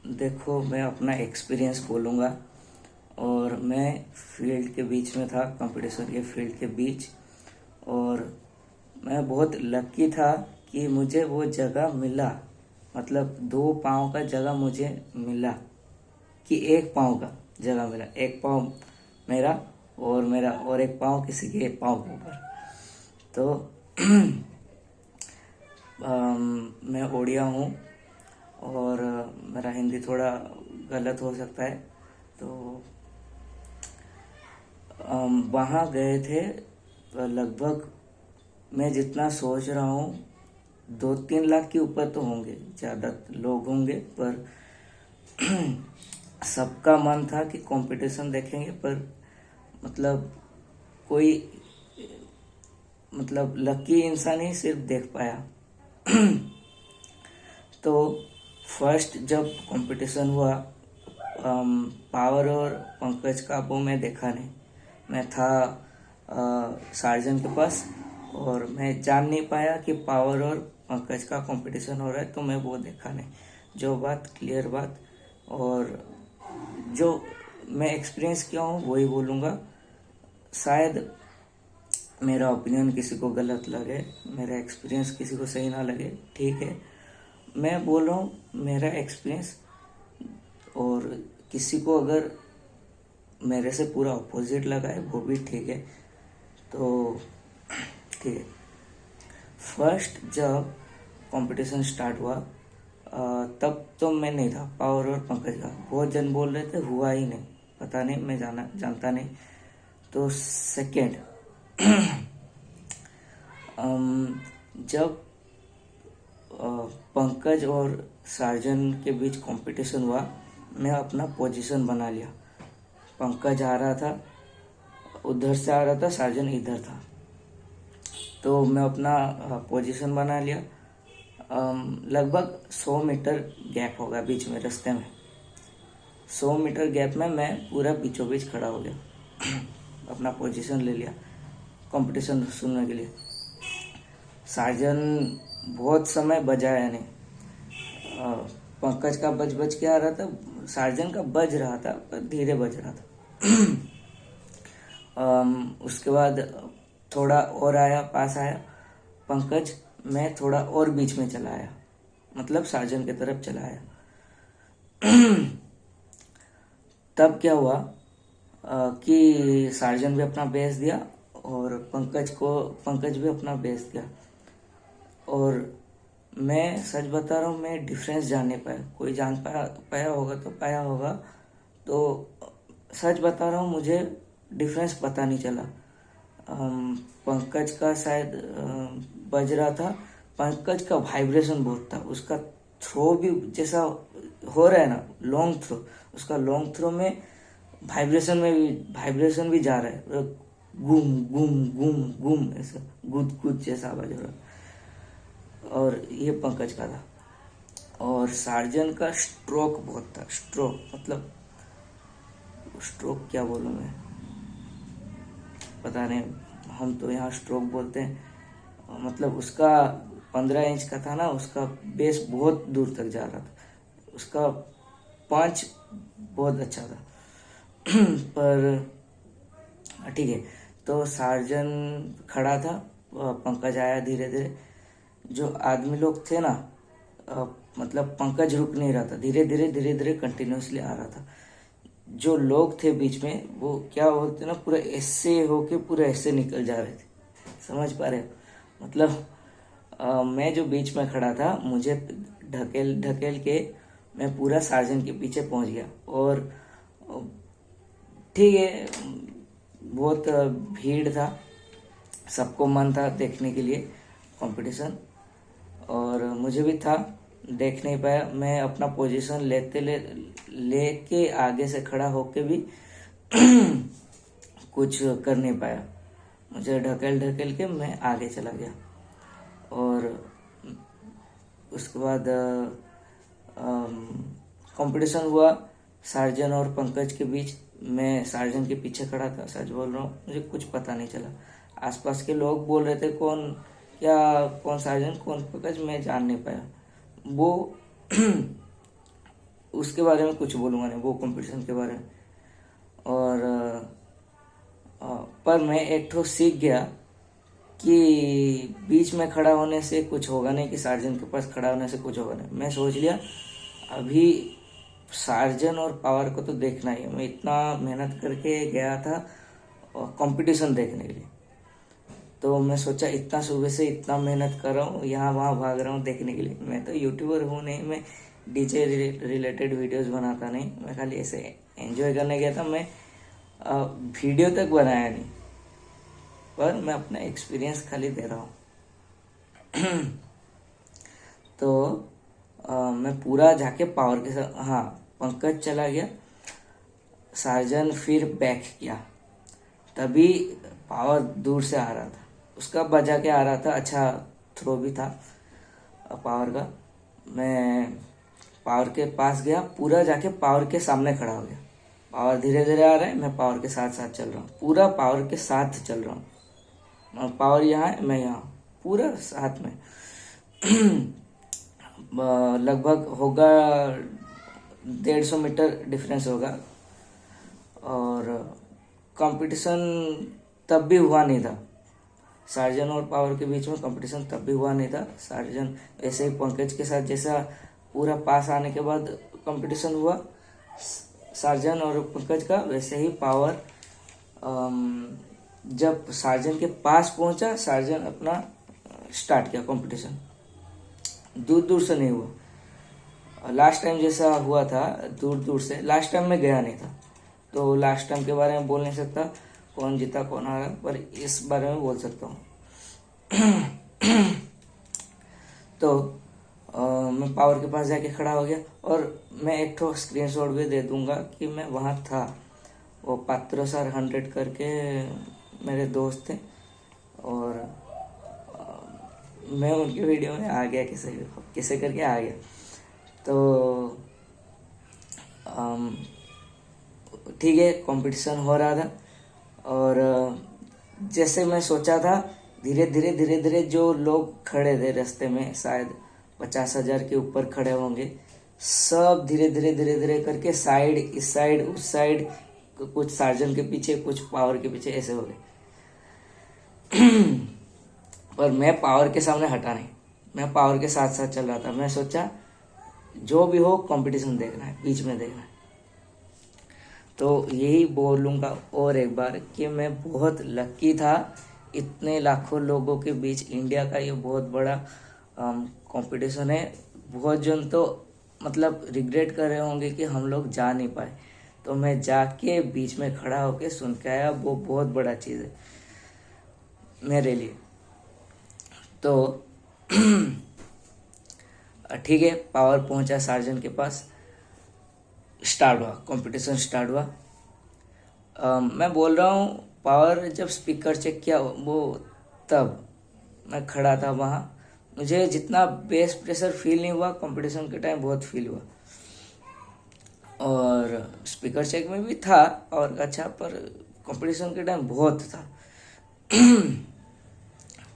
देखो, मैं अपना एक्सपीरियंस बोलूँगा। और मैं फील्ड के बीच में था, कंपटीशन के फील्ड के बीच। और मैं बहुत लकी था कि मुझे वो जगह मिला। मतलब 2 पाँव का जगह मुझे मिला, कि 1 पाँव का जगह मिला। 1 पाँव मेरा, और मेरा और 1 पाँव किसी के 1 पाँव के ऊपर। तो मैं ओडिया हूँ, और मेरा हिंदी थोड़ा गलत हो सकता है। तो वहाँ गए थे, लगभग मैं जितना सोच रहा हूँ 2-3 लाख के ऊपर तो होंगे, ज़्यादा लोग होंगे। पर सबका मन था कि कंपटीशन देखेंगे, पर मतलब कोई मतलब लकी इंसान ही सिर्फ देख पाया। तो फर्स्ट जब कंपटीशन हुआ, पावर और पंकज का वो मैं देखा नहीं। मैं था सार्जन के पास, और मैं जान नहीं पाया कि पावर और पंकज का कंपटीशन हो रहा है, तो मैं वो देखा नहीं। जो बात क्लियर बात, और जो मैं एक्सपीरियंस किया हूँ वही बोलूँगा। शायद मेरा ओपिनियन किसी को गलत लगे, मेरा एक्सपीरियंस किसी को सही ना लगे, ठीक है। मैं बोल रहा हूँ मेरा एक्सपीरियंस, और किसी को अगर मेरे से पूरा अपोजिट लगा है वो भी ठीक है। तो ठीक है। फर्स्ट जब कंपटीशन स्टार्ट हुआ, तब तो मैं नहीं था, पावर और पंकज का। बहुत जन बोल रहे थे, हुआ ही नहीं, पता नहीं, मैं जानता नहीं। तो सेकेंड, जब पंकज और सार्जन के बीच कंपटीशन हुआ, मैं अपना पोजीशन बना लिया। पंकज आ रहा था, उधर से आ रहा था, सार्जन इधर था। तो मैं अपना पोजीशन बना लिया। लगभग 100 मीटर गैप होगा बीच में, रास्ते में 100 मीटर गैप में मैं पूरा बीचों बीच खड़ा हो गया। अपना पोजीशन ले लिया कंपटीशन सुनने के लिए। सार्जन बहुत समय बजाया नहीं। पंकज का बज के आ रहा था, सार्जन का बज रहा था पर धीरे बज रहा था। उसके बाद थोड़ा और आया, पास आया पंकज, मैं थोड़ा और बीच में चला आया, मतलब सार्जन की तरफ चला आया। तब क्या हुआ कि सार्जन भी अपना बेस दिया, और पंकज भी अपना बेस दिया। और मैं सच बता रहा हूँ, मैं डिफरेंस जान नहीं पाया। कोई जान पाया होगा तो पाया होगा। तो सच बता रहा हूँ, मुझे डिफरेंस पता नहीं चला। पंकज का शायद बज रहा था। पंकज का वाइब्रेशन बहुत था, उसका थ्रो भी जैसा हो रहा है ना, लॉन्ग थ्रो, उसका लॉन्ग थ्रो में वाइब्रेशन भी जा रहा है, गुम गुम गुम गुम, ऐसा गुद गुद जैसा आवाज हो रहा है। और ये पंकज का था। और सार्जन का स्ट्रोक बहुत था। स्ट्रोक मतलब, स्ट्रोक क्या बोलूं मैं, पता नहीं, हम तो यहाँ स्ट्रोक बोलते हैं। मतलब उसका 15 इंच का था ना, उसका बेस बहुत दूर तक जा रहा था, उसका पंच बहुत अच्छा था। पर ठीक है। तो सार्जन खड़ा था, पंकज आया धीरे धीरे। जो आदमी लोग थे ना, मतलब पंकज रुक नहीं रहा था, धीरे धीरे कंटिन्यूसली आ रहा था। जो लोग थे बीच में, वो क्या बोलते ना, पूरा ऐसे होके पूरा ऐसे निकल जा रहे थे। समझ पा रहे हो? मतलब मैं जो बीच में खड़ा था, मुझे ढकेल ढकेल के मैं पूरा सार्जन के पीछे पहुंच गया। और ठीक है, बहुत भीड़ था, सबको मन था देखने के लिए कंपटीशन, और मुझे भी था। देख नहीं पाया मैं, अपना पोजीशन लेके आगे से खड़ा होके भी कुछ कर नहीं पाया। मुझे ढकेल ढकेल के मैं आगे चला गया। और उसके बाद कंपटीशन हुआ सार्जन और पंकज के बीच। मैं सार्जन के पीछे खड़ा था, सच बोल रहा हूँ, मुझे कुछ पता नहीं चला। आसपास के लोग बोल रहे थे कौन सार्जन कौन पंकज, मैं जान नहीं पाया। वो उसके बारे में कुछ बोलूँगा नहीं, वो कंपटीशन के बारे में। और पर मैं एक ठो सीख गया कि बीच में खड़ा होने से कुछ होगा नहीं, कि सार्जन के पास खड़ा होने से कुछ होगा नहीं। मैं सोच लिया अभी सार्जन और पावर को तो देखना ही है। मैं इतना मेहनत करके गया था कंपटीशन देखने के लिए, तो मैं सोचा इतना सुबह से इतना मेहनत कर रहा हूँ, यहाँ वहाँ भाग रहा हूँ देखने के लिए। मैं तो यूट्यूबर हूँ नहीं, मैं डीजे रिलेटेड वीडियोस बनाता नहीं, मैं खाली ऐसे एंजॉय करने गया था। मैं वीडियो तक बनाया नहीं, पर मैं अपना एक्सपीरियंस खाली दे रहा हूँ। तो मैं पूरा जाके पावर के साथ, हाँ पंकज चला गया, सार्जन फिर बैक किया, तभी पावर दूर से आ रहा था, उसका बजा के आ रहा था, अच्छा थ्रो भी था पावर का। मैं पावर के पास गया, पूरा जाके पावर के सामने खड़ा हो गया। पावर धीरे धीरे आ रहा है, मैं पावर के साथ साथ चल रहा हूँ, पूरा पावर के साथ चल रहा हूँ। पावर यहाँ है, मैं यहाँ, पूरा साथ में। लगभग होगा 150 मीटर डिफरेंस होगा। और कंपटीशन तब भी हुआ नहीं था, सार्जन और पावर के बीच में कंपटीशन तब भी हुआ नहीं था। सार्जन ऐसे ही पंकज के साथ जैसा पूरा पास आने के बाद कंपटीशन हुआ सार्जन और पंकज का, वैसे ही पावर जब सार्जन के पास पहुंचा, सार्जन अपना स्टार्ट किया कंपटीशन। दूर दूर से नहीं हुआ, लास्ट टाइम जैसा हुआ था दूर दूर से। लास्ट टाइम मैं गया नहीं था, तो लास्ट टाइम के बारे में बोल नहीं सकता कौन जीता कौन हारा, पर इस बारे में बोल सकता हूँ। तो मैं पावर के पास जाके खड़ा हो गया, और मैं एक ठो स्क्रीनशॉट भी दे दूंगा कि मैं वहाँ था। वो पात्रो सर 100 करके मेरे दोस्त थे, और मैं उनकी वीडियो में आ गया, कैसे करके आ गया। तो ठीक है, कंपटीशन हो रहा था, और जैसे मैं सोचा था, धीरे धीरे धीरे धीरे जो लोग खड़े थे रास्ते में, शायद 50,000 के ऊपर खड़े होंगे, सब धीरे धीरे धीरे धीरे करके साइड, इस साइड उस साइड, कुछ सार्जन के पीछे कुछ पावर के पीछे, ऐसे हो गए। पर मैं पावर के सामने हटा नहीं, मैं पावर के साथ साथ चल रहा था। मैं सोचा जो भी हो कंपटीशन देखना है, बीच में देखना है। तो यही बोलूँगा और एक बार कि मैं बहुत लकी था, इतने लाखों लोगों के बीच इंडिया का ये बहुत बड़ा कंपटीशन है। बहुत जन तो मतलब रिग्रेट कर रहे होंगे कि हम लोग जा नहीं पाए, तो मैं जाके बीच में खड़ा होके सुन के आया, वो बहुत बड़ा चीज़ है मेरे लिए। तो ठीक है, पावर पहुंचा सार्जन के पास, स्टार्ट हुआ कंपटीशन, स्टार्ट हुआ। मैं बोल रहा हूँ पावर जब स्पीकर चेक किया वो, तब मैं खड़ा था वहाँ, मुझे जितना बेस प्रेशर फील नहीं हुआ, कंपटीशन के टाइम बहुत फील हुआ। और स्पीकर चेक में भी था और अच्छा, पर कंपटीशन के टाइम बहुत था।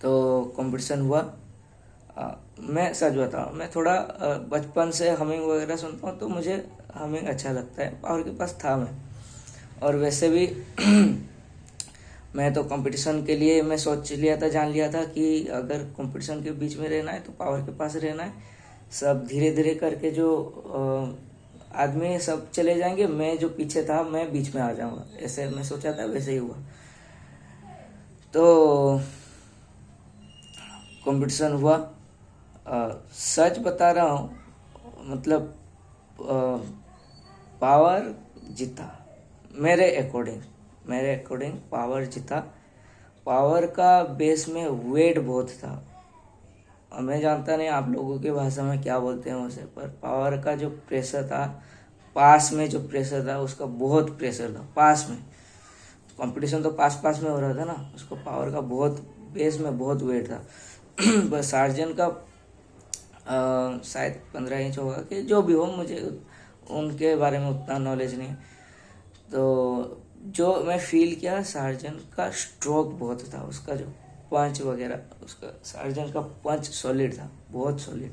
तो कंपटीशन हुआ। मैं सच बताऊँ, मैं थोड़ा बचपन से हमिंग वगैरह सुनता हूँ, तो मुझे हमिंग अच्छा लगता है। पावर के पास था मैं, और वैसे भी मैं तो कंपटीशन के लिए मैं सोच लिया था, जान लिया था कि अगर कंपटीशन के बीच में रहना है तो पावर के पास रहना है। सब धीरे धीरे करके जो आदमी सब चले जाएंगे, मैं जो पीछे था मैं बीच में आ जाऊंगा, ऐसे मैं सोचा था, वैसे ही हुआ। तो कंपटीशन हुआ। सच बता रहा हूँ, मतलब पावर जीता मेरे अकॉर्डिंग पावर जीता। पावर का बेस में वेट बहुत था, मैं जानता नहीं आप लोगों की भाषा में क्या बोलते हैं उसे, पर पावर का जो प्रेशर था, पास में जो प्रेशर था, उसका बहुत प्रेशर था पास में। कंपटीशन तो पास पास में हो रहा था ना, उसको पावर का बहुत बेस में बहुत वेट था। बस सार्जन का शायद 15 इंच होगा, कि जो भी हो, मुझे उनके बारे में उतना नॉलेज नहीं। तो जो मैं फील किया, सार्जन का स्ट्रोक बहुत था, उसका जो पंच वगैरह, उसका सार्जन का पंच सॉलिड था, बहुत सॉलिड।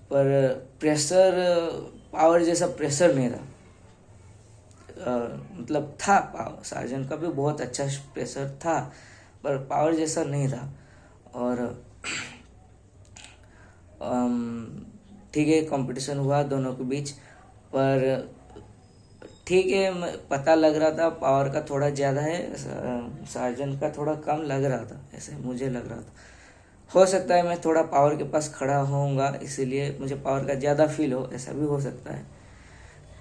पर प्रेशर पावर जैसा प्रेशर नहीं था। मतलब था पावर, सार्जन का भी बहुत अच्छा प्रेशर था, पर पावर जैसा नहीं था। और ठीक है, कंपटीशन हुआ दोनों के बीच, पर ठीक है, पता लग रहा था पावर का थोड़ा ज़्यादा है, सार्जन का थोड़ा कम लग रहा था, ऐसे मुझे लग रहा था। हो सकता है मैं थोड़ा पावर के पास खड़ा होऊंगा इसीलिए मुझे पावर का ज़्यादा फील हो, ऐसा भी हो सकता है।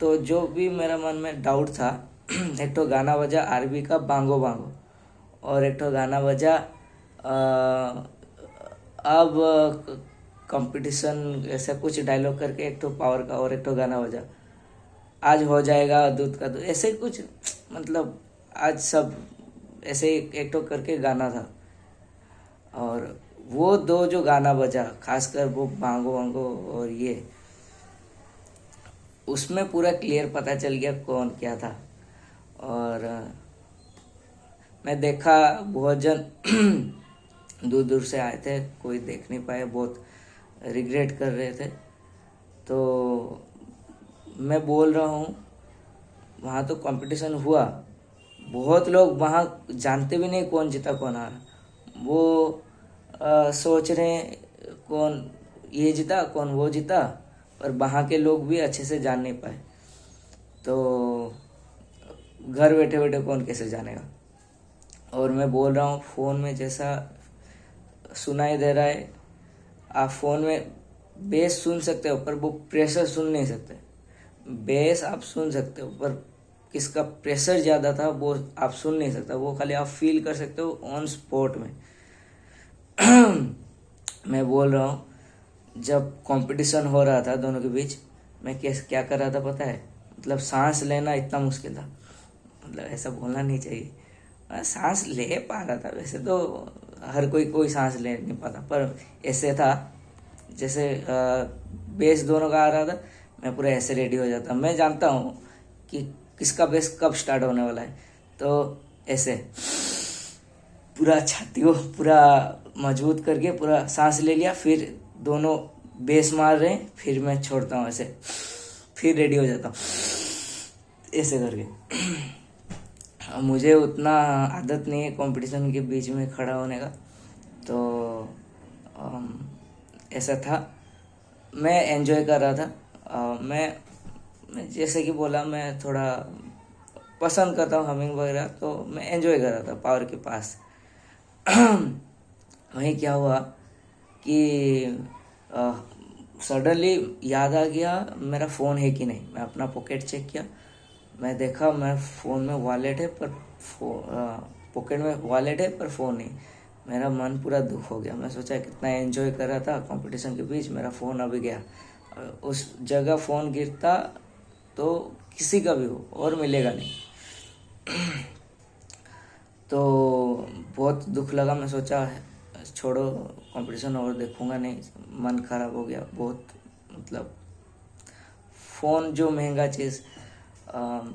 तो जो भी मेरा मन में डाउट था एक तो गाना बजा आरबी का बांगो बांगो, और एक तो गाना बजा अब कंपटीशन, ऐसा कुछ डायलॉग करके एक तो पावर का, और एक तो गाना बजा आज हो जाएगा दूध का दूध, ऐसे कुछ, मतलब आज सब ऐसे एक तो करके गाना था। और वो दो जो गाना बजा, खासकर वो बांगो बांगो और ये, उसमें पूरा क्लियर पता चल गया कौन क्या था। और मैं देखा बहुत जन दूर दूर से आए थे, कोई देख नहीं पाए, बहुत रिग्रेट कर रहे थे। तो मैं बोल रहा हूँ, वहाँ तो कंपटीशन हुआ, बहुत लोग वहाँ जानते भी नहीं कौन जीता कौन हारा, वो सोच रहे हैं कौन ये जीता कौन वो जीता, पर वहाँ के लोग भी अच्छे से जान नहीं पाए। तो घर बैठे बैठे कौन कैसे जानेगा। और मैं बोल रहा हूँ, फ़ोन में जैसा सुनाई दे रहा है, आप फ़ोन में बेस सुन सकते हो पर वो प्रेशर सुन नहीं सकते। बेस आप सुन सकते हो पर किसका प्रेशर ज़्यादा था वो आप सुन नहीं सकते, वो खाली आप फील कर सकते हो ऑन स्पॉट में। मैं बोल रहा हूँ, जब कंपटीशन हो रहा था दोनों के बीच, मैं क्या कर रहा था पता है, मतलब सांस लेना इतना मुश्किल था, मतलब ऐसा बोलना नहीं चाहिए, मैं सांस ले पा रहा था। वैसे तो हर कोई सांस ले नहीं पाता, पर ऐसे था जैसे बेस दोनों का आ रहा था, मैं पूरा ऐसे रेडी हो जाता। मैं जानता हूँ कि किसका बेस कब स्टार्ट होने वाला है, तो ऐसे पूरा छाती को पूरा मजबूत करके पूरा सांस ले लिया, फिर दोनों बेस मार रहे हैं, फिर मैं छोड़ता हूँ ऐसे, फिर रेडी हो जाता हूँ ऐसे करके। मुझे उतना आदत नहीं है कंपटीशन के बीच में खड़ा होने का, तो ऐसा था, मैं एंजॉय कर रहा था। मैं जैसे कि बोला, मैं थोड़ा पसंद करता हूँ हमिंग वगैरह, तो मैं एंजॉय कर रहा था पावर के पास। वहीं क्या हुआ कि सडनली याद आ गया मेरा फ़ोन है कि नहीं। मैं अपना पॉकेट चेक किया, मैं देखा मैं फ़ोन में वॉलेट है पर पॉकेट में वॉलेट है पर फ़ोन नहीं। मेरा मन पूरा दुख हो गया। मैं सोचा कितना एंजॉय कर रहा था कंपटीशन के बीच, मेरा फ़ोन अभी गया। उस जगह फ़ोन गिरता तो किसी का भी हो और मिलेगा नहीं। तो बहुत दुख लगा। मैं सोचा छोड़ो कंपटीशन और देखूंगा नहीं, मन खराब हो गया बहुत। मतलब फ़ोन जो महंगा चीज़,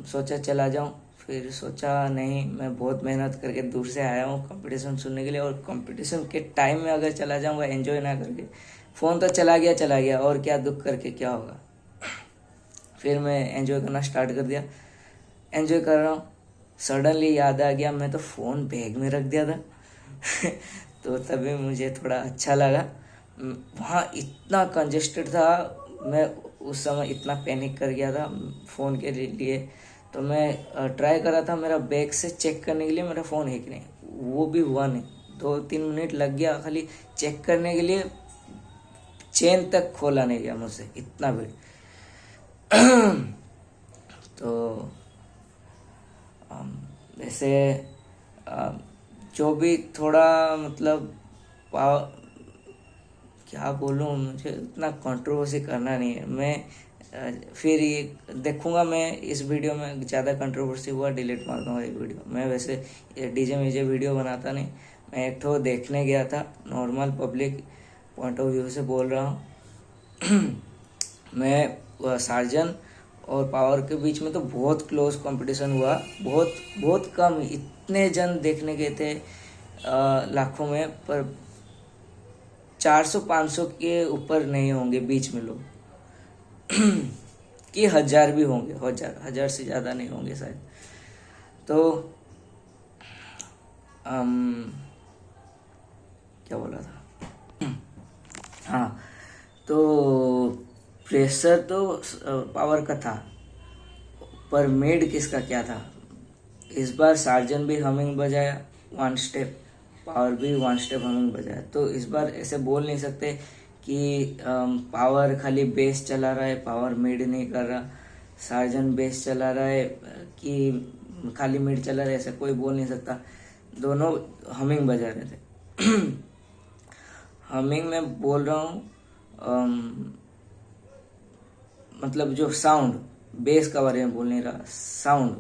सोचा चला जाऊं, फिर सोचा नहीं, मैं बहुत मेहनत करके दूर से आया हूँ कंपटीशन सुनने के लिए, और कंपटीशन के टाइम में अगर चला जाऊँगा एंजॉय ना करके, फ़ोन तो चला गया और क्या दुख करके क्या होगा। फिर मैं एंजॉय करना स्टार्ट कर दिया, एंजॉय कर रहा हूँ। सडनली याद आ गया मैं तो फ़ोन बैग में रख दिया था। तो तभी मुझे थोड़ा अच्छा लगा। वहाँ इतना कंजेस्टेड था, मैं उस समय इतना पैनिक कर गया था फ़ोन के लिए। तो मैं ट्राई कर रहा था मेरा बैग से चेक करने के लिए मेरा फ़ोन है कि नहीं, वो भी हुआ नहीं। 2-3 मिनट लग गया खाली चेक करने के लिए, चेन तक खोला नहीं गया मुझसे, इतना भीड़। तो वैसे जो भी थोड़ा मतलब क्या बोलूँ, मुझे उतना कंट्रोवर्सी करना नहीं है। मैं फिर ये देखूंगा, मैं इस वीडियो में ज़्यादा कंट्रोवर्सी हुआ डिलीट मार दूंगा ये वीडियो। मैं वैसे डीजे मीजे वीडियो बनाता नहीं, मैं एक ठो देखने गया था, normal public point of view से बोल रहा हूँ। मैं सार्जन और पावर के बीच में तो बहुत क्लोज कंपटीशन हुआ, बहुत कम, इतने जन देखने गए थे लाखों में, पर 400-500 के ऊपर नहीं होंगे बीच में लोग। कि 1000 भी होंगे, 1000 से ज़्यादा नहीं होंगे शायद। तो क्या बोला था, हाँ, तो प्रेशर तो पावर का था, पर मेड किसका क्या था। इस बार सार्जन भी हमिंग बजाया 1 स्टेप, पावर भी 1 स्टेप हमिंग बजाया। तो इस बार ऐसे बोल नहीं सकते कि पावर खाली बेस चला रहा है, पावर मिड नहीं कर रहा, सार्जन बेस चला रहा है कि खाली मिड चला रहा है, ऐसा कोई बोल नहीं सकता। दोनों हमिंग बजा रहे थे। हमिंग में बोल रहा हूँ मतलब जो साउंड, बेस का बारे में बोल नहीं रहा, साउंड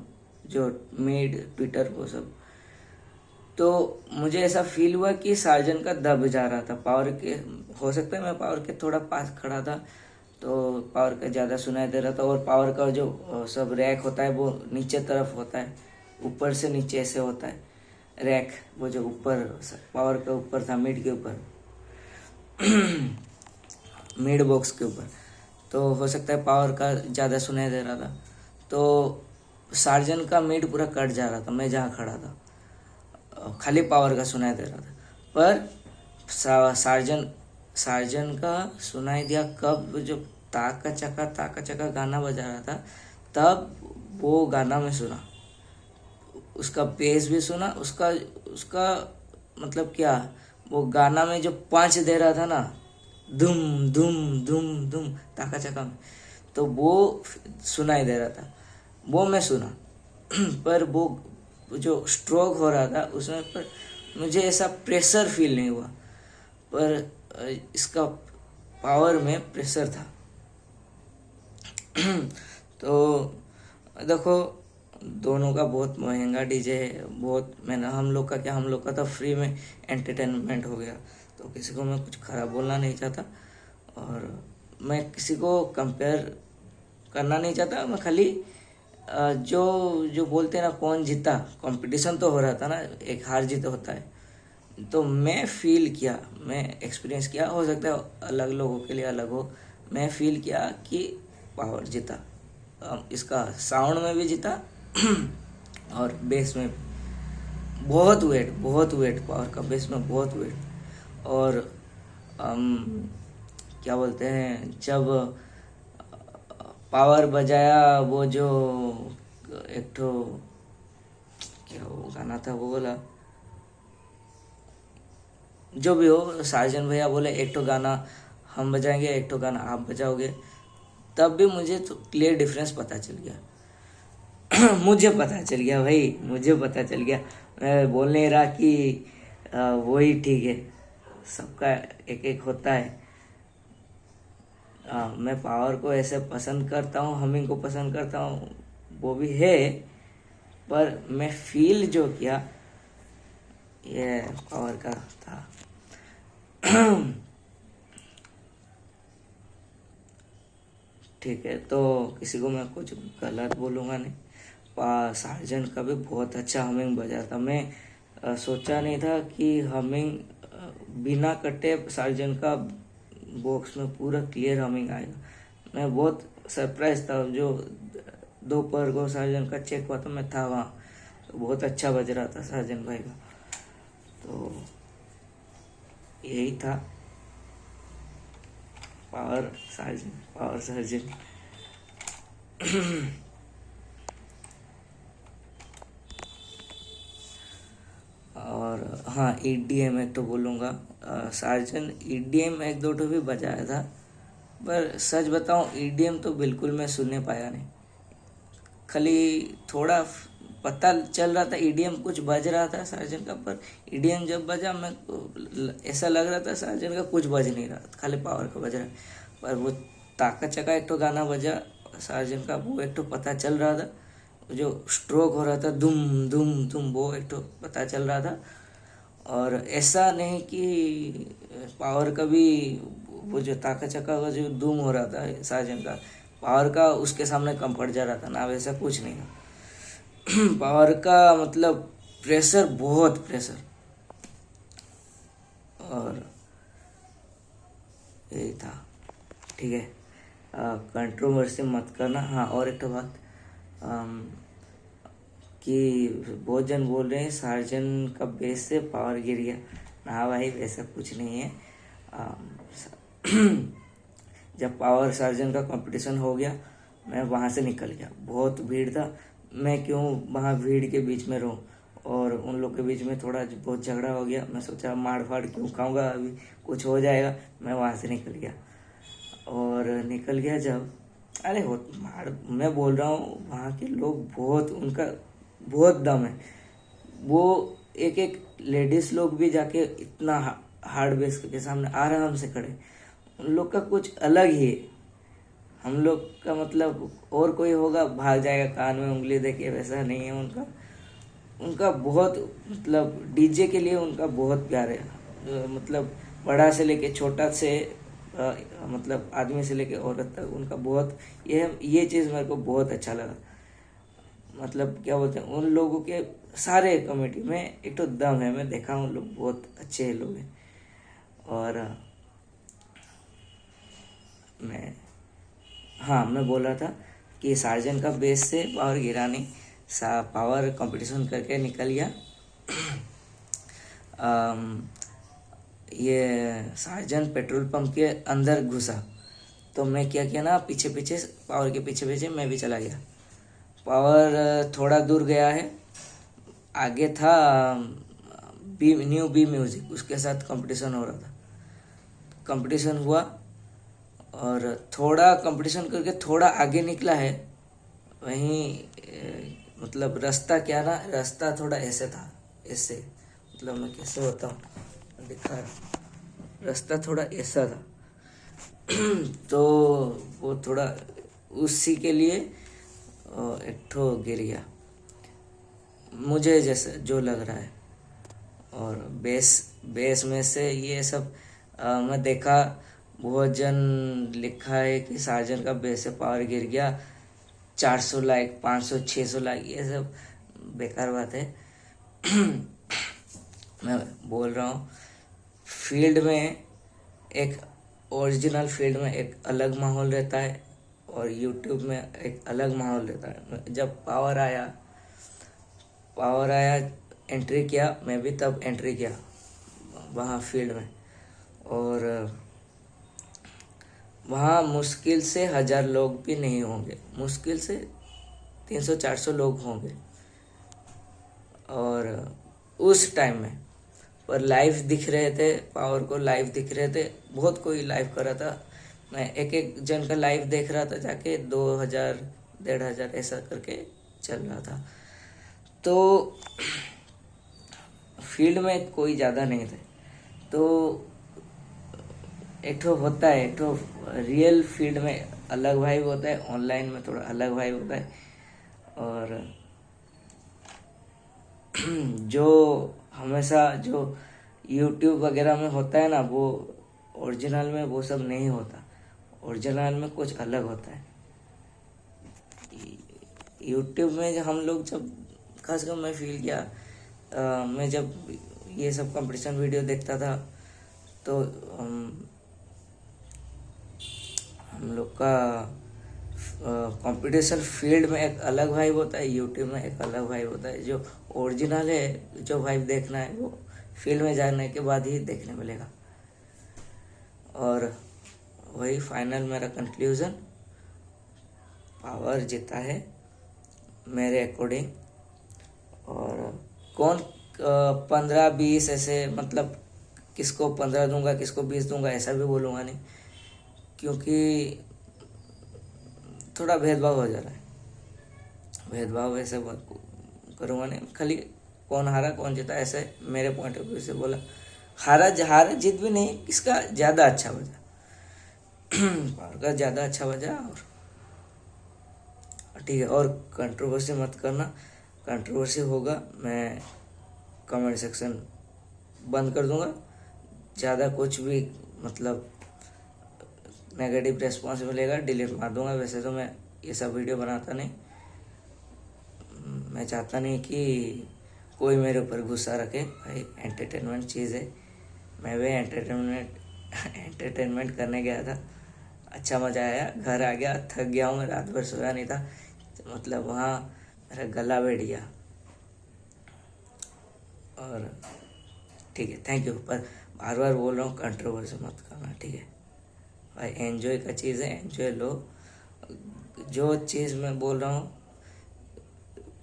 जो मिड ट्विटर वो सब। तो मुझे ऐसा फील हुआ कि सार्जन का दब जा रहा था पावर के, हो सकता है मैं पावर के थोड़ा पास खड़ा था तो पावर का ज़्यादा सुनाई दे रहा था। और पावर का जो सब रैक होता है वो नीचे तरफ होता है, ऊपर से नीचे ऐसे होता है रैक, वो जो ऊपर पावर के ऊपर था, मिड के ऊपर, मिड बॉक्स के ऊपर। तो हो सकता है पावर का ज़्यादा सुनाई दे रहा था, तो सार्जन का मिड पूरा कट जा रहा था, मैं जहाँ खड़ा था खाली पावर का सुनाई दे रहा था। पर सार्जन का सुनाई दिया कब, जो ताका चका गाना बजा रहा था, तब वो गाना में सुना, उसका बेस भी सुना, उसका उसका मतलब क्या, वो गाना में जो पंच दे रहा था ना, दुम दुम दुम दुम ताका चका में, तो वो सुनाई दे रहा था, वो मैं सुना। पर वो जो स्ट्रोक हो रहा था उसमें, पर मुझे ऐसा प्रेशर फील नहीं हुआ, पर इसका पावर में प्रेशर था। तो देखो, दोनों का बहुत महंगा डीजे है, बहुत महंगा। हम लोग का क्या, हम लोग का तो फ्री में एंटरटेनमेंट हो गया, तो किसी को मैं कुछ खराब बोलना नहीं चाहता और मैं किसी को कंपेयर करना नहीं चाहता। मैं खाली जो जो बोलते हैं ना, कौन जीता, कंपटीशन तो हो रहा था ना, एक हार जीत होता है, तो मैं फील किया, मैं एक्सपीरियंस किया, हो सकता है अलग लोगों के लिए अलग हो, मैं फील किया कि पावर जीता, इसका साउंड में भी जीता और बेस में बहुत वेट पावर का, बेस में बहुत वेट। और क्या बोलते हैं, जब पावर बजाया, वो जो एक ठो क्या वो गाना था, वो बोला, जो भी हो, सार्जन भैया बोले एक ठो गाना हम बजाएंगे, एक ठो गाना आप बजाओगे, तब भी मुझे तो क्लियर डिफरेंस पता चल गया। मुझे पता चल गया भाई, मुझे पता चल गया। मैं बोल नहीं रहा कि वही ठीक है, सबका एक एक होता है। मैं पावर को ऐसे पसंद करता हूँ, हमिंग को पसंद करता हूँ, वो भी है, पर मैं फील जो किया ये पावर का था। ठीक है, तो किसी को मैं कुछ गलत बोलूँगा नहीं। सार्जन का भी बहुत अच्छा हमिंग बजा था। मैं सोचा नहीं था कि हमिंग बिना कटे सार्जन का बॉक्स में पूरा क्लियर हमिंग आएगा। मैं बहुत सरप्राइज था। जो दोपहर को सार्जन का चेक हुआ तो मैं था वहाँ, तो बहुत अच्छा बज रहा था सार्जन भाई का। तो यही था पावर सर्जन। और हाँ, ईडीएम एक तो बोलूँगा, सार्जन ईडीएम एक दो ठो भी बजाया था, पर सच बताऊँ ईडीएम तो बिल्कुल मैं सुनने पाया नहीं। खाली थोड़ा पता चल रहा था ईडीएम कुछ बज रहा था सार्जन का, पर ईडीएम जब बजा मैं ऐसा लग रहा था सार्जन का कुछ बज नहीं रहा, खाली पावर का बज रहा। पर वो ताका चका एक तो गाना बजा सार्जन का, वो एक तो पता चल रहा था, जो स्ट्रोक हो रहा था दुम दुम दुम, वो एक तो पता चल रहा था। और ऐसा नहीं कि पावर का भी वो जो ताका चका का जो दुम हो रहा था सार्जन का, पावर का उसके सामने कम पड़ जा रहा था ना, वैसा कुछ नहीं था। पावर का मतलब प्रेशर, बहुत प्रेशर। और यही था, ठीक है। कंट्रोवर्सी मत करना। हाँ, और एक तो बात अम, कि बहुत जन बोल रहे हैं सार्जन का बेस से पावर गिर गया। ना भाई, वैसा कुछ नहीं है। जब पावर सार्जन का कंपटीशन हो गया, मैं वहाँ से निकल गया। बहुत भीड़ था, मैं क्यों वहाँ भीड़ के बीच में रहूँ। और उन लोग के बीच में थोड़ा बहुत झगड़ा हो गया। मैं सोचा मार फाड़ क्यों खाऊंगा, अभी कुछ हो जाएगा। मैं वहाँ से निकल गया। और निकल गया जब, अरे हो मार, मैं बोल रहा हूँ वहाँ के लोग बहुत, उनका बहुत दम है। वो एक एक लेडीज लोग भी जाके इतना हार्ड बेस के सामने आराम से खड़े। उन लोग का कुछ अलग ही है। हम लोग का मतलब और कोई होगा भाग जाएगा कान में उंगली देके, वैसा नहीं है उनका। उनका बहुत मतलब डीजे के लिए उनका बहुत प्यार है। मतलब बड़ा से लेके छोटा से मतलब आदमी से लेके औरत तक उनका बहुत, ये चीज़ मेरे को बहुत अच्छा लगा। मतलब क्या बोलते हैं, उन लोगों के सारे कमेटी में एक तो दम है। मैं देखा उन लोग बहुत अच्छे लोग हैं। और मैं बोल रहा था कि सार्जन का बेस से पावर गिरा नहीं, पावर कंपटीशन करके निकल गया। ये सार्जन पेट्रोल पंप के अंदर घुसा, तो मैं क्या किया ना, पीछे पीछे पावर के पीछे पीछे मैं भी चला गया। पावर थोड़ा दूर गया है, आगे था न्यू बी म्यूजिक, उसके साथ कंपटीशन हो रहा था। कंपटीशन हुआ और थोड़ा कंपटीशन करके थोड़ा आगे निकला है। वहीं मतलब रास्ता क्या ना, रास्ता थोड़ा ऐसे था, ऐसे मतलब मैं कैसे बताऊँ, दिखा रहा, रास्ता थोड़ा ऐसा था। तो वो थोड़ा उसी के लिए एक ठो गिर गया, मुझे जैसे जो लग रहा है। और बेस में से ये सब मैं देखा, बहुत जन लिखा है कि सार्जन का बेस से पावर गिर गया, 400 लाइक, 500, 600 लाइक, ये सब बेकार बात है। मैं बोल रहा हूँ, फील्ड में एक ओरिजिनल फील्ड में एक अलग माहौल रहता है और यूट्यूब में एक अलग माहौल रहता है। जब पावर आया एंट्री किया, मैं भी तब एंट्री किया वहाँ फील्ड में। और वहाँ मुश्किल से 1000 लोग भी नहीं होंगे, मुश्किल से 300-400 लोग होंगे। और उस टाइम में पर लाइव दिख रहे थे, पावर को लाइव दिख रहे थे, बहुत कोई लाइव कर रहा था। मैं एक एक जन का लाइव देख रहा था जाके, 2000, 1500 ऐसा करके चल रहा था। तो फील्ड में कोई ज़्यादा नहीं थे। तो एक ठो होता है, एक ठो रियल फील्ड में अलग वाइब होता है, ऑनलाइन में थोड़ा अलग वाइब होता है। और जो हमेशा जो यूट्यूब वगैरह में होता है ना, वो ओरिजिनल में वो सब नहीं होता। ओरिजिनल में कुछ अलग होता है। यूट्यूब में जब हम लोग, जब खासकर मैं फील किया, मैं जब ये सब कंपटीशन वीडियो देखता था, तो हम लोग का कंपटीशन फील्ड में एक अलग वाइब होता है, यूट्यूब में एक अलग वाइब होता है। जो ओरिजिनल है, जो वाइब देखना है, वो फील्ड में जाने के बाद ही देखने मिलेगा। और वही फाइनल मेरा कंक्लूजन, पावर जीता है मेरे अकॉर्डिंग। और कौन 15-20 ऐसे, मतलब किसको 15 दूंगा, किसको 20 दूंगा, ऐसा भी बोलूँगा नहीं, क्योंकि थोड़ा भेदभाव हो जा रहा है। भेदभाव ऐसे करूँगा नहीं, खाली कौन हारा कौन जीता, ऐसे मेरे पॉइंट ऑफ व्यू से बोला। हारा जीत भी नहीं, किसका ज़्यादा अच्छा बजा, पावर का ज़्यादा अच्छा बजा। और ठीक है, और कंट्रोवर्सी मत करना, कंट्रोवर्सी होगा मैं कमेंट सेक्शन बंद कर दूंगा। ज़्यादा कुछ भी मतलब नेगेटिव रेस्पॉन्स मिलेगा डिलीट मार दूंगा। वैसे तो मैं ये सब वीडियो बनाता नहीं, मैं चाहता नहीं कि कोई मेरे ऊपर गुस्सा रखे। भाई एंटरटेनमेंट चीज़ है, मैं भी एंटरटेनमेंट करने गया था। अच्छा मज़ा आया। घर आ गया, थक गया हूँ, मैं रात भर सोया नहीं था, मतलब वहाँ मेरा गला बैठ गया। और ठीक है, थैंक यू। पर बार बार बोल रहा हूँ कंट्रोवर्सी मत करना, ठीक है भाई। एंजॉय का चीज़ है, एंजॉय लो। जो चीज़ मैं बोल रहा हूँ,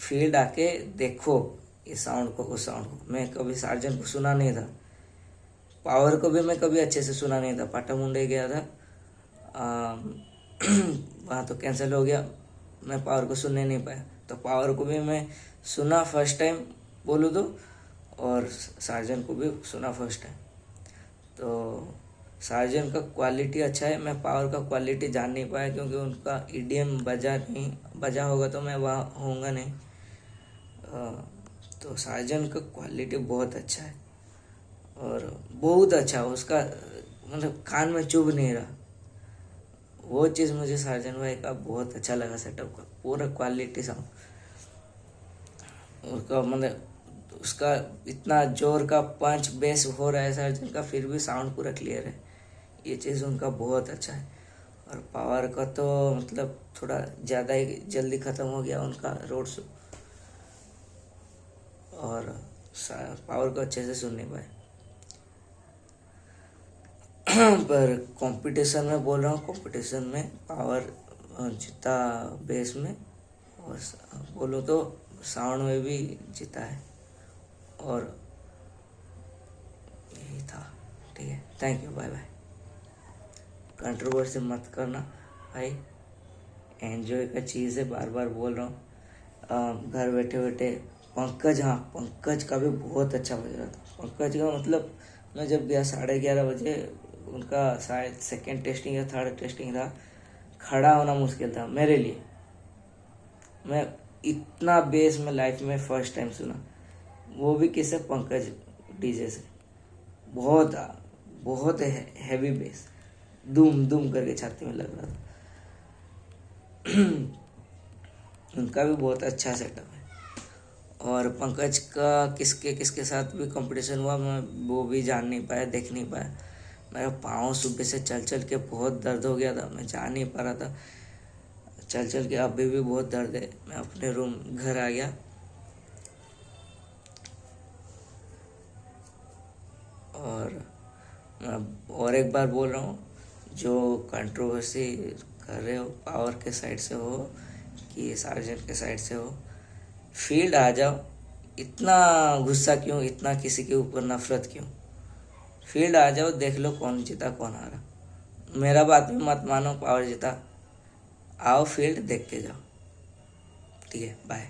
फील्ड आके देखो इस साउंड को, उस साउंड को। मैं कभी सार्जन को सुना नहीं था, पावर को भी मैं कभी अच्छे से सुना नहीं था। पाटामुंडे गया था, वहाँ तो कैंसिल हो गया, मैं पावर को सुनने नहीं पाया। तो पावर को भी मैं सुना फर्स्ट टाइम बोलूँ तो, और सार्जन को भी सुना फर्स्ट टाइम। तो सार्जन का क्वालिटी अच्छा है, मैं पावर का क्वालिटी जान नहीं पाया क्योंकि उनका ईडीएम बजा होगा तो मैं वहाँ होऊंगा नहीं। तो सार्जन का क्वालिटी बहुत अच्छा है और बहुत अच्छा, उसका मतलब कान में चुभ नहीं रहा। वो चीज़ मुझे सार्जन भाई का बहुत अच्छा लगा, सेटअप का पूरा क्वालिटी साउंड उसका, मतलब उसका इतना जोर का पंच बेस हो रहा है सार्जन का, फिर भी साउंड पूरा क्लियर है। ये चीज़ उनका बहुत अच्छा है। और पावर का तो मतलब थोड़ा ज़्यादा ही जल्दी ख़त्म हो गया उनका रोड शो, और पावर को अच्छे से सुन नहीं पाए। पर कंपटीशन में बोल रहा हूँ, कंपटीशन में पावर जीता बेस में, और बोलो तो साउंड में भी जीता है। और यही था, ठीक है, thank you, bye bye. Controversy मत करना भाई, एंजॉय का चीज़ है, बार बार बोल रहा हूँ। घर बैठे बैठे पंकज, हाँ पंकज का भी बहुत अच्छा बज रहा था। पंकज का मतलब मैं जब गया 11:30 बजे, उनका शायद सेकेंड टेस्टिंग या थर्ड टेस्टिंग था, खड़ा होना मुश्किल था मेरे लिए। मैं इतना बेस में लाइफ में फर्स्ट टाइम सुना, वो भी किससे, पंकज डीजे से। बहुत बहुत हैवी बेस, दुम दुम करके छाती में लग रहा था। उनका भी बहुत अच्छा सेटअप है। और पंकज का किसके किसके साथ भी कंपटीशन हुआ, मैं वो भी जान नहीं पाया, देख नहीं पाया। मेरा पाँव सुबह से चल चल के बहुत दर्द हो गया था, मैं जा नहीं पा रहा था। चल चल के अभी भी बहुत दर्द है। मैं अपने रूम घर आ गया, और एक बार बोल रहा हूँ, जो कंट्रोवर्सी कर रहे हो, पावर के साइड से हो कि सार्जन के साइड से हो, फील्ड आ जाओ। इतना गुस्सा क्यों, इतना किसी के ऊपर नफरत क्यों? फील्ड आ जाओ, देख लो कौन जीता कौन हारा। मेरा बात भी मत मानो, पावर जीता, आओ फील्ड देख के जाओ, ठीक है, बाय।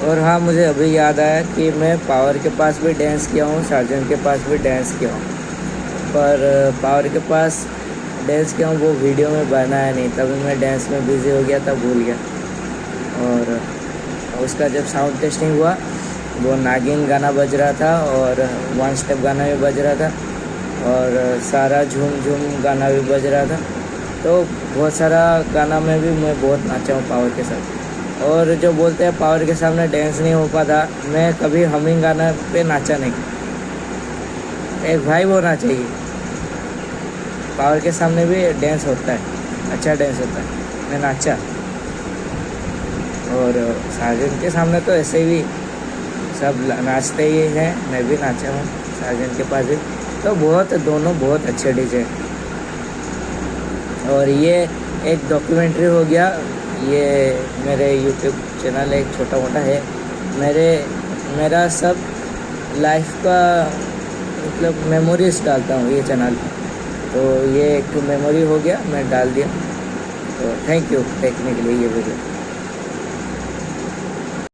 और हाँ, मुझे अभी याद आया कि मैं पावर के पास भी डांस किया हूँ, सार्जन के पास भी डांस किया हूँ, पर पावर के पास डांस किया हूँ वो वीडियो में बनाया नहीं, तभी मैं डांस में बिज़ी हो गया था, भूल गया। और उसका जब साउंड टेस्टिंग हुआ, वो नागिन गाना बज रहा था और वन स्टेप गाना भी बज रहा था और सारा झूम झूम गाना भी बज रहा था। तो बहुत सारा गाना में भी मैं बहुत नाचा हूँ पावर के साथ। और जो बोलते हैं पावर के सामने डांस नहीं हो पाता, मैं कभी हमिंग गाना पे नाचा नहीं। एक भाई होना चाहिए, पावर के सामने भी डांस होता है, अच्छा डांस होता है, मैं नाचा। और साजन के सामने तो ऐसे भी सब नाचते ही हैं, मैं भी नाचा हूँ साजन के पास भी। तो दोनों बहुत अच्छे डीजे हैं। और ये एक डॉक्यूमेंट्री हो गया, ये मेरे यूट्यूब चैनल एक छोटा मोटा है, मेरा सब लाइफ का मतलब मेमोरीज डालता हूँ ये चैनल पे। तो ये एक मेमोरी हो गया, मैं डाल दिया। तो थैंक यू देखने के लिए ये वीडियो।